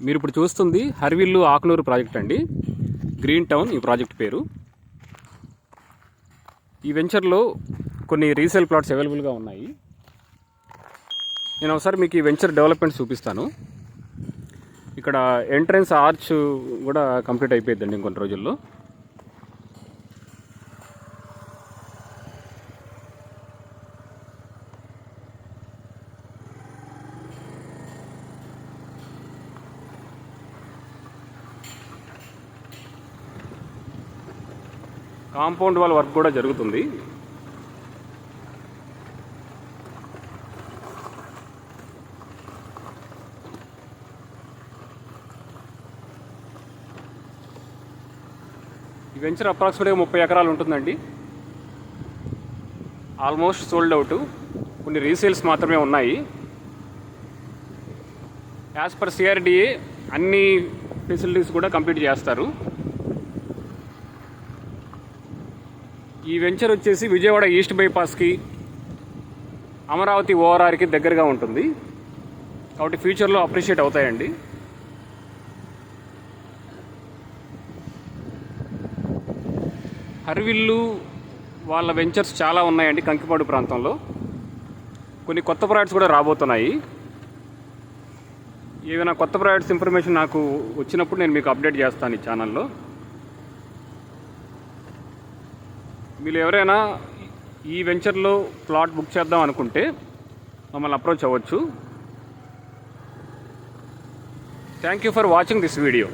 మీరు ఇప్పుడు చూస్తుంది హర్విల్లు ఆకునూరు ప్రాజెక్ట్ అండి. గ్రీన్ టౌన్ ఈ ప్రాజెక్ట్ పేరు. ఈ వెంచర్లో కొన్ని రీసేల్ ప్లాట్స్ అవైలబుల్గా ఉన్నాయి. నేను ఒకసారి మీకు ఈ వెంచర్ డెవలప్మెంట్ చూపిస్తాను. ఇక్కడ ఎంట్రన్స్ ఆర్చ్ కూడా కంప్లీట్ అయిపోయిందండి ఇంకొన్ని రోజుల్లో. కాంపౌండ్ వాల్ వర్క్ కూడా జరుగుతుంది. ఈ వెంచర్ అప్రాక్సిమేట్గా 30 ఎకరాలు ఉంటుందండి. Almost sold out. కొన్ని రీసేల్స్ మాత్రమే ఉన్నాయి. యాజ్ పర్ సిఆర్డిఏ అన్ని ఫెసిలిటీస్ కూడా కంప్లీట్ చేస్తారు. ఈ వెంచర్ వచ్చేసి విజయవాడ ఈస్ట్ బైపాస్కి, అమరావతి ఓఆర్ఆర్కి దగ్గరగా ఉంటుంది కాబట్టి ఫ్యూచర్లో అప్రిషియేట్ అవుతాయండి. హర్విల్లు వాళ్ళ వెంచర్స్ చాలా ఉన్నాయండి కంకిపాడు ప్రాంతంలో. కొన్ని కొత్త ప్రాజెక్ట్స్ కూడా రాబోతున్నాయి. ఏమైనా కొత్త ప్రాజెక్ట్స్ ఇన్ఫర్మేషన్ నాకు వచ్చినప్పుడు నేను మీకు అప్డేట్ చేస్తాను ఈ ఛానల్లో. మీరు ఎవరైనా ఈ వెంచర్లో ప్లాట్ బుక్ చేద్దాం అనుకుంటే మమ్మల్ని అప్రోచ్ అవ్వచ్చు. Thank you for watching this video.